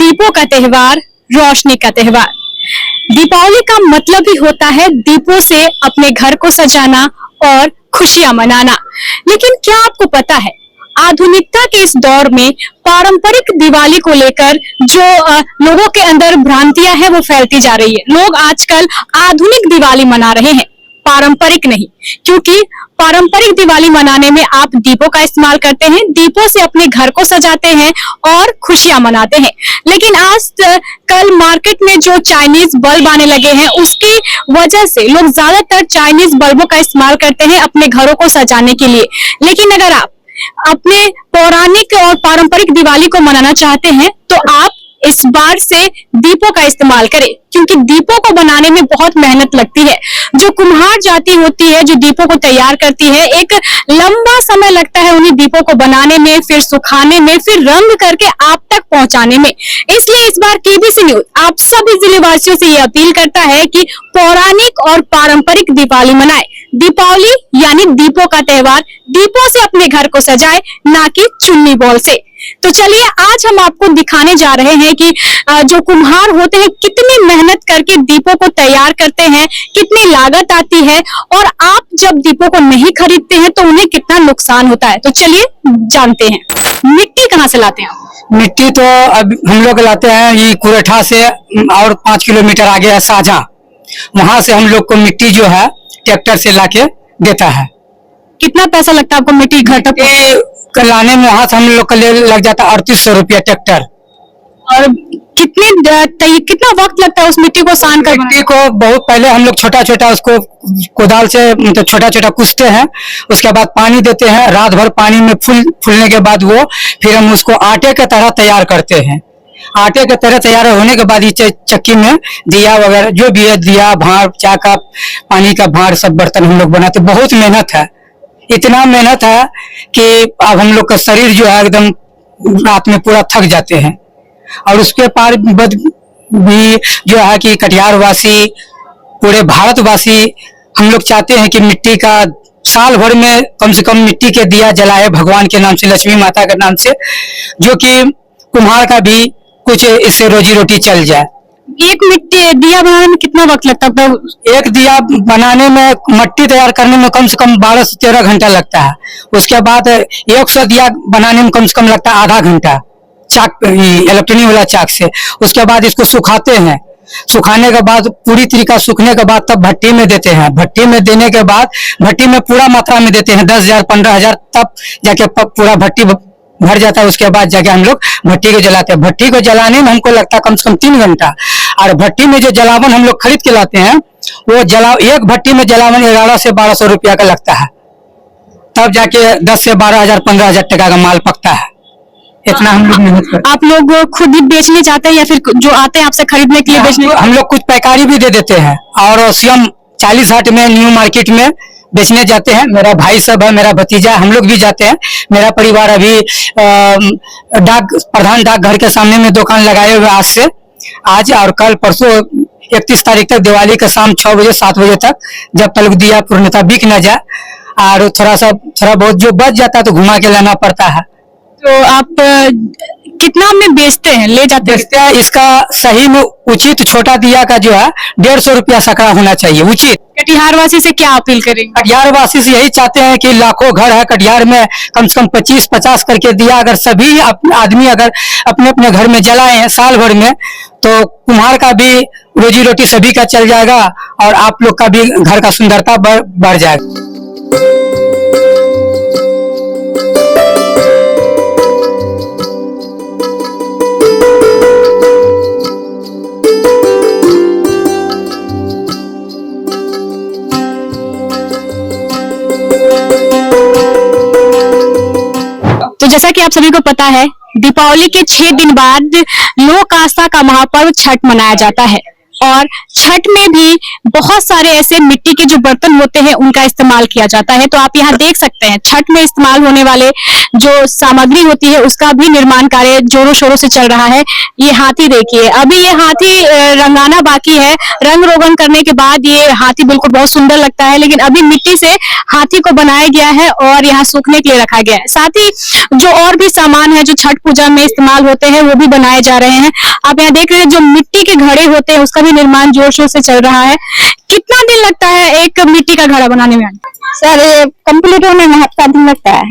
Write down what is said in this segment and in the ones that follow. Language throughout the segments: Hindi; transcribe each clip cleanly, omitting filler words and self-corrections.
दीपों का त्योहार, रोशनी का त्योहार। दीपावली का मतलब ही होता है दीपों से अपने घर को सजाना और खुशियां मनाना। लेकिन क्या आपको पता है, आधुनिकता के इस दौर में पारंपरिक दिवाली को लेकर जो लोगों के अंदर भ्रांतियां हैं वो फैलती जा रही है। लोग आजकल आधुनिक दिवाली मना रहे हैं, पारंपरिक नहीं। क्योंकि पारंपरिक दिवाली मनाने में आप दीपों का इस्तेमाल करते हैं, दीपों से अपने घर को सजाते हैं और खुशियां मनाते हैं। लेकिन आज कल मार्केट में जो चाइनीज बल्ब आने लगे हैं, उसकी वजह से लोग ज्यादातर चाइनीज बल्बों का इस्तेमाल करते हैं अपने घरों को सजाने के लिए। लेकिन अगर आप अपने पौराणिक और पारंपरिक दिवाली को मनाना चाहते हैं तो आप इस बार से दीपों का इस्तेमाल करें, क्योंकि दीपों को बनाने में बहुत मेहनत लगती है। जो कुम्हार जाति होती है, जो दीपों को तैयार करती है, एक लंबा समय लगता है उन्हीं दीपों को बनाने में, फिर सुखाने में, फिर रंग करके आप तक पहुंचाने में। इसलिए इस बार केबीसी न्यूज आप सभी जिले वासियों से ये अपील करता है कि पौराणिक और पारंपरिक दिवाली मनाए। दीपावली यानी दीपों का त्योहार, दीपों से अपने घर को सजाए, ना कि चुन्नी बॉल से। तो चलिए आज हम आपको दिखाने जा रहे हैं कि जो कुम्हार होते हैं कितनी मेहनत करके दीपों को तैयार करते हैं, कितनी लागत आती है, और आप जब दीपों को नहीं खरीदते हैं तो उन्हें कितना नुकसान होता है। तो चलिए जानते हैं। मिट्टी कहाँ से लाते हैं? मिट्टी तो अब हम लोग लाते हैं ये कुरेठा से, और 5 किलोमीटर आगे है साझा, वहां से हम लोग को मिट्टी जो है ट्रैक्टर से लाके देता है। कितना पैसा लगता है आपको मिट्टी घर तक लाने में? वहां से हम लोग का लग जाता है 3800 रुपया ट्रैक्टर। और कितना वक्त लगता है उस मिट्टी को सान कर? मिट्टी को बहुत पहले हम लोग छोटा छोटा उसको कोदाल से मतलब छोटा छोटा कुचते हैं, उसके बाद पानी देते हैं, रात भर पानी में फूलने के बाद वो फिर हम उसको आटे के तरह तैयार करते हैं। आटे के तरह तैयार होने के बाद ये चक्की में दिया वगैरह जो भी है, दिया, भाड़, चाय का पानी का भाड़, सब बर्तन हम लोग बनाते। बहुत मेहनत है, इतना मेहनत है कि अब हम लोग का शरीर जो है एकदम रात में पूरा थक जाते हैं। और उसके पार भी जो है कि कटिहार वासी, पूरे भारतवासी हम लोग चाहते हैं कि मिट्टी का साल भर में कम से कम मिट्टी के दिया जलाए भगवान के नाम से, लक्ष्मी माता के नाम से, जो कि कुम्हार का भी कुछ इससे रोजी रोटी चल जाए। एक मिट्टी दिया बनाने में कितना वक्त लगता है? एक दिया बनाने में, मट्टी तैयार करने में कम से कम 12 से 13 घंटा लगता है। उसके बाद 100 दिया बनाने में कम से कम लगता है आधा घंटा, चाक, इलेक्ट्रॉनिक वाला चाक से। उसके बाद इसको सुखाते हैं, सुखाने के बाद पूरी तरीका सूखने के बाद तब भट्टी में देते हैं। भट्टी में देने के बाद भट्टी में पूरा मात्रा में देते हैं, 10,000 15,000, तब जाके पूरा भट्टी भर जाता है। उसके बाद जाके हम लोग भट्टी को जलाते हैं। भट्टी को जलाने में हमको लगता है कम से कम 3 घंटा। और भट्टी में जो जलावन हम लोग खरीद के लाते हैं, वो एक भट्टी में जलावन 1100 से 1200 रुपया का लगता है, तब जाके 10 से 12,000 15,000 टका का माल पकता है। इतना हम लोग मेहनत करते हैं। आप लोग खुद ही बेचने जाते हैं या फिर जो आते हैं आपसे खरीदने के लिए बेचने? हम लोग कुछ पैकारी भी दे देते हैं और स्वयं 40 हाट में, न्यू मार्केट में बेचने जाते हैं। मेरा भाई सब है, मेरा भतीजा, हम लोग भी जाते हैं। मेरा परिवार अभी प्रधान डाक घर के सामने में दुकान लगाए हुए आज और कल परसों 31 तारीख तक, दिवाली का शाम 6 बजे 7 बजे तक, जब तक दिया पूर्णतः बिक न जाए और थोड़ा बहुत जो बच जाता है तो घुमा के लाना पड़ता है। तो आप कितना में बेचते हैं, ले जाते हैं? इसका सही में उचित छोटा दिया का जो है 150 रुपया सैकड़ा होना चाहिए उचित। कटिहार वासी से क्या अपील करेंगे? कटिहार वासी से यही चाहते हैं कि लाखों घर है कटिहार में, कम से कम 25-50 करके दिया अगर सभी आदमी अगर अपने अपने घर में जलाए हैं साल भर में, तो कुम्हार का भी रोजी रोटी सभी का चल जाएगा और आप लोग का भी घर का सुंदरता बढ़ जाएगा। तो जैसा कि आप सभी को पता है, दीपावली के 6 दिन बाद लोक आस्था का महापर्व छठ मनाया जाता है। और छठ में भी बहुत सारे ऐसे मिट्टी के जो बर्तन होते हैं उनका इस्तेमाल किया जाता है। तो आप यहाँ देख सकते हैं छठ में इस्तेमाल होने वाले जो सामग्री होती है उसका भी निर्माण कार्य जोरों शोरों से चल रहा है। ये हाथी देखिए, अभी ये हाथी रंगाना बाकी है। रंग रोगन करने के बाद ये हाथी बिल्कुल बहुत सुंदर लगता है, लेकिन अभी मिट्टी से हाथी को बनाया गया है और यहाँ सूखने के लिए रखा गया है। साथ ही जो और भी सामान है जो छठ पूजा में इस्तेमाल होते हैं वो भी बनाए जा रहे हैं। आप यहाँ देख रहे हैं जो मिट्टी के घड़े होते हैं उसका भी निर्माण जोर शोर से चल रहा है। कितना दिन लगता है एक मिट्टी का घड़ा बनाने में? सर ये कंप्लीट होने में हफ्ता दिन लगता है।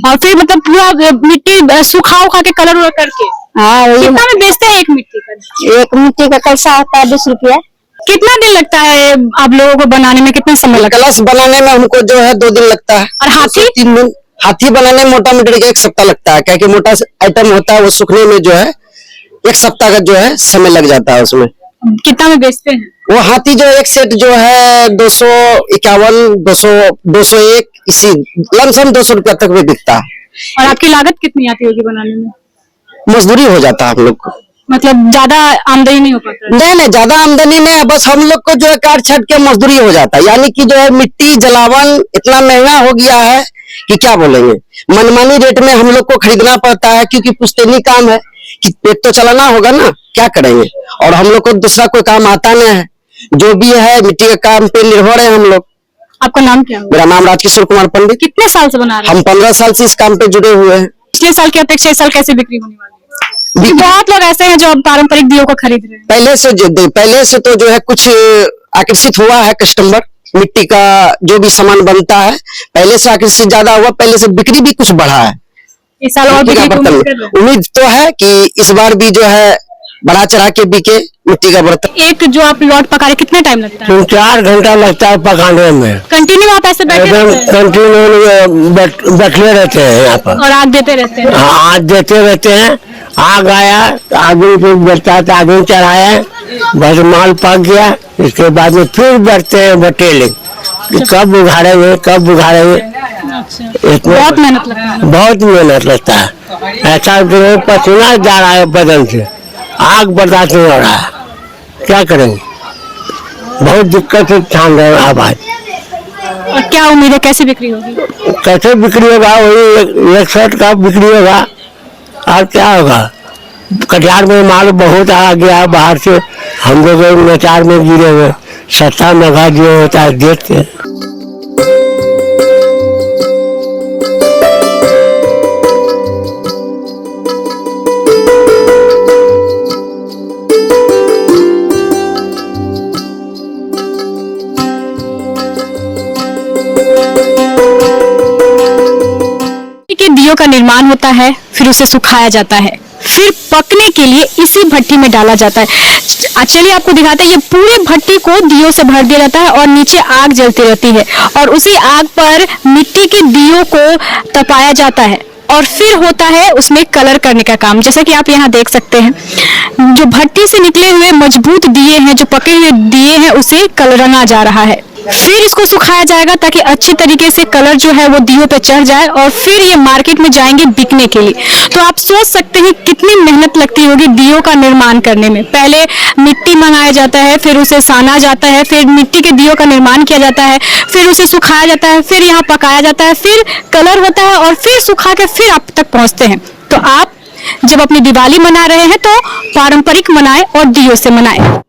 और फिर मतलब पूरा मिट्टी सुखा उखा के कलर वलर करके हाँ कितना में बेचते हैं एक मिट्टी का? एक मिट्टी का कैसा होता है 20 रुपया। कितना दिन लगता है आप लोगों को बनाने में, कितना समय लगता है? कलश बनाने में हमको जो है 2 दिन लगता है। और हाथी? 3 दिन। हाथी बनाने में मोटा मोटी 1 सप्ताह लगता है, क्या कि मोटा आइटम होता है वो सूखने में जो है 1 सप्ताह का जो है समय लग जाता है उसमें। कितना में बेचते हैं? वो हाथी जो एक सेट जो है 251, 201 इसी लमसम 200 रुपया तक भी बिकता है। और आपकी लागत कितनी आती होगी बनाने में? मजदूरी हो जाता है हम लोग को। मतलब ज्यादा आमदनी नहीं हो पाता? नहीं ज्यादा आमदनी नहीं है, बस हम लोग को जो है काट छाट के मजदूरी हो जाता है। यानी कि जो है मिट्टी जलावन इतना महंगा हो गया है कि क्या बोलेंगे। मनमानी रेट में हम लोग को खरीदना पड़ता है, क्योंकि पुश्तैनी काम है कि पेट तो चलाना होगा ना, क्या करेंगे। और हम लोग को दूसरा कोई काम आता नहीं है, जो भी है मिट्टी के काम पे निर्भर है हम लोग। आपका नाम क्या है? मेरा नाम राजकिशोर कुमार पंडित। कितने साल से बना रहे हैं? हम 15 साल से इस काम पे जुड़े हुए हैं। पिछले साल की अपेक्षा इस साल कैसे बिक्री होने वाली है? बहुत लोग ऐसे हैं जो अब पारंपरिक दियों को खरीद रहे हैं। पहले से तो जो है कुछ आकर्षित हुआ है कस्टमर। मिट्टी का जो भी सामान बनता है पहले से आकर्षित ज्यादा हुआ, पहले से बिक्री भी कुछ बढ़ा है। इस साल और बिक्री की उम्मीद कर रहे हैं? उम्मीद तो है कि इस बार भी जो है बढ़ा चढ़ा के बिके मिट्टी का बर्तन। एक जो आप लॉट पका रहे कितना टाइम लगता है? 4 घंटा लगता है पकाने में। कंटिन्यू आप ऐसे बैठे एकदम रहते हैं? कंटिन्यू बैठे रहते हैं यहाँ पर। और आग देते रहते हैं? आग देते रहते हैं। आग आया तो आदमी पे बैठता है तो आदमी चढ़ाया, बस माल पक गया, इसके बाद में फिर बैठते हैं बटेले कि कब उघाड़ेंगे कब उघाड़ेंगे। बहुत मेहनत लगता है। बहुत मेहनत लगता है। ऐसा जो पसीना जा रहा है बदन से, आग बर्दाश्त नहीं हो रहा है, क्या करेंगे। बहुत दिक्कत से छान रहे आवाज। और क्या उम्मीद है कैसी बिक्री होगी? कैसे बिक्री होगा? वही 1 शर्ट का बिक्री होगा और क्या होगा। कटिहार में माल बहुत आ गया बाहर से, हम लोग नचार में गिरे हुए। सस्ता महंगा जो होता है देखते हैं। के दियों का निर्माण होता है, फिर उसे सुखाया जाता है, फिर पकने के लिए इसी भट्टी में डाला जाता है। चलिए आपको दिखाते हैं। ये पूरी भट्टी को दियों से भर दिया जाता है और नीचे आग जलती रहती है और उसी आग पर मिट्टी के दियों को तपाया जाता है और फिर होता है उसमें कलर करने का काम। जैसा कि आप यहाँ देख सकते हैं, जो भट्टी से निकले हुए मजबूत दिए हैं, जो पके हुए दिए हैं, उसे कलर रंगा जा रहा है। फिर इसको सुखाया जाएगा ताकि अच्छी तरीके से कलर जो है वो दियों पे चढ़ जाए और फिर ये मार्केट में जाएंगे बिकने के लिए। तो आप सोच सकते हैं कितनी मेहनत लगती होगी दियों का निर्माण करने में। पहले मिट्टी मंगाया जाता है, फिर उसे साना जाता है, फिर मिट्टी के दियों का निर्माण किया जाता है, फिर उसे सुखाया जाता है, फिर यहाँ पकाया जाता है, फिर कलर होता है और फिर सुखा के फिर आप तक पहुँचते हैं। तो आप जब अपनी दिवाली मना रहे हैं तो पारंपरिक मनाएं और दियों से मनाएं।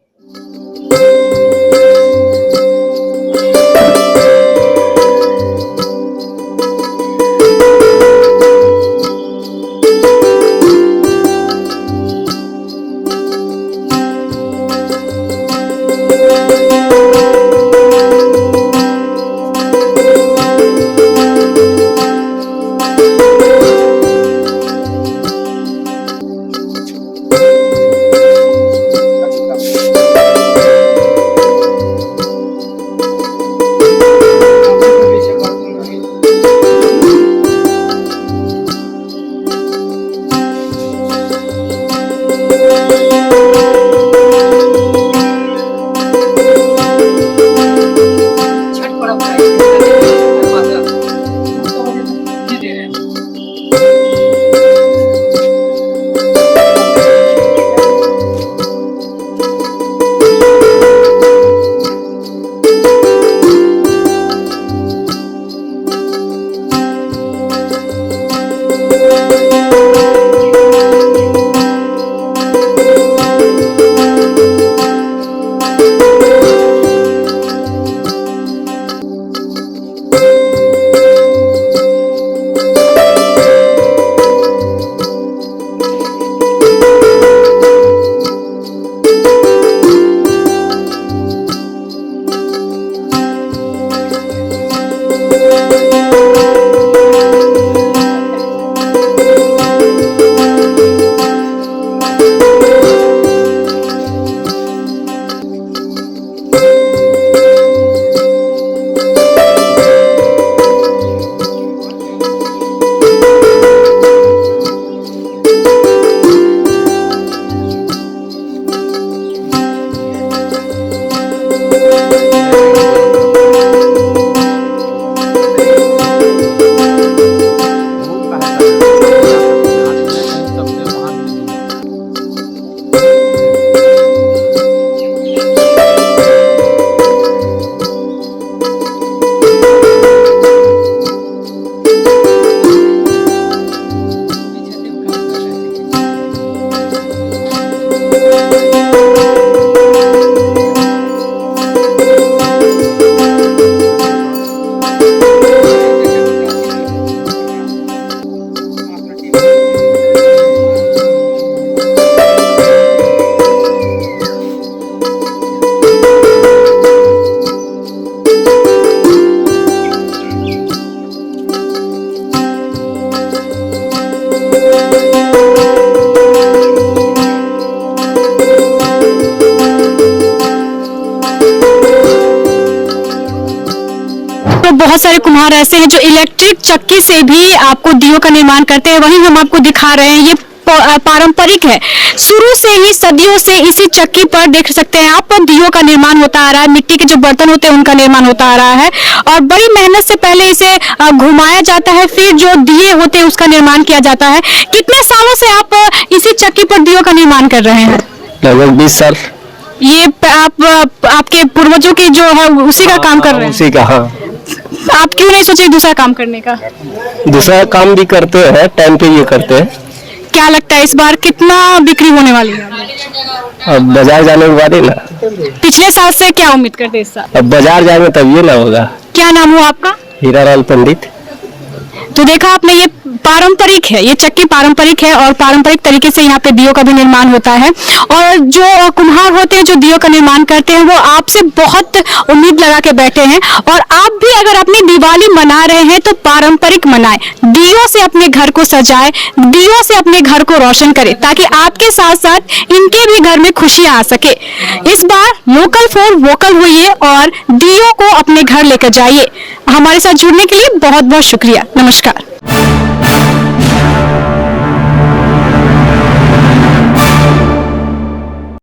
बहुत सारे कुम्हार ऐसे हैं जो इलेक्ट्रिक चक्की से भी आपको दियों का निर्माण करते हैं। वहीं हम आपको दिखा रहे हैं, ये पारंपरिक है, शुरू से ही सदियों से इसी चक्की पर देख सकते हैं आप दियों का निर्माण होता आ रहा है। मिट्टी के जो बर्तन होते हैं उनका निर्माण होता आ रहा है और बड़ी मेहनत से पहले इसे घुमाया जाता है, फिर जो दिए होते हैं उसका निर्माण किया जाता है। कितने सालों से आप इसी चक्की पर दियों का निर्माण कर रहे हैं? लगभग 20 साल। ये आपके पूर्वजों की जो है उसी का काम कर रहे हैं? उसी का, हाँ। आप क्यों नहीं सोचे दूसरा काम करने का? दूसरा काम भी करते हैं, टाइम पे ये करते हैं। क्या लगता है इस बार कितना बिक्री होने वाली है? अब बाजार जाने के बाद ही ना। पिछले साल से क्या उम्मीद करते हैं इस साल? अब बाजार जाएंगे तब ये ना होगा। क्या नाम हुआ आपका? हीरालाल पंडित। तो देखा आपने, ये पारंपरिक है, ये चक्की पारंपरिक है और पारंपरिक तरीके से यहाँ पे दियों का भी निर्माण होता है। और जो कुम्हार होते हैं जो दियों का निर्माण करते हैं वो आपसे बहुत उम्मीद लगा के बैठे हैं। और आप भी अगर अपनी दिवाली मना रहे हैं तो पारंपरिक मनाएं, दियों से अपने घर को सजाएं, दियों से अपने घर को रोशन करें, ताकि आपके साथ साथ इनके भी घर में खुशियां आ सके। इस बार लोकल फॉर वोकल होइए और दियों को अपने घर लेकर जाइए। हमारे साथ जुड़ने के लिए बहुत बहुत शुक्रिया। नमस्कार।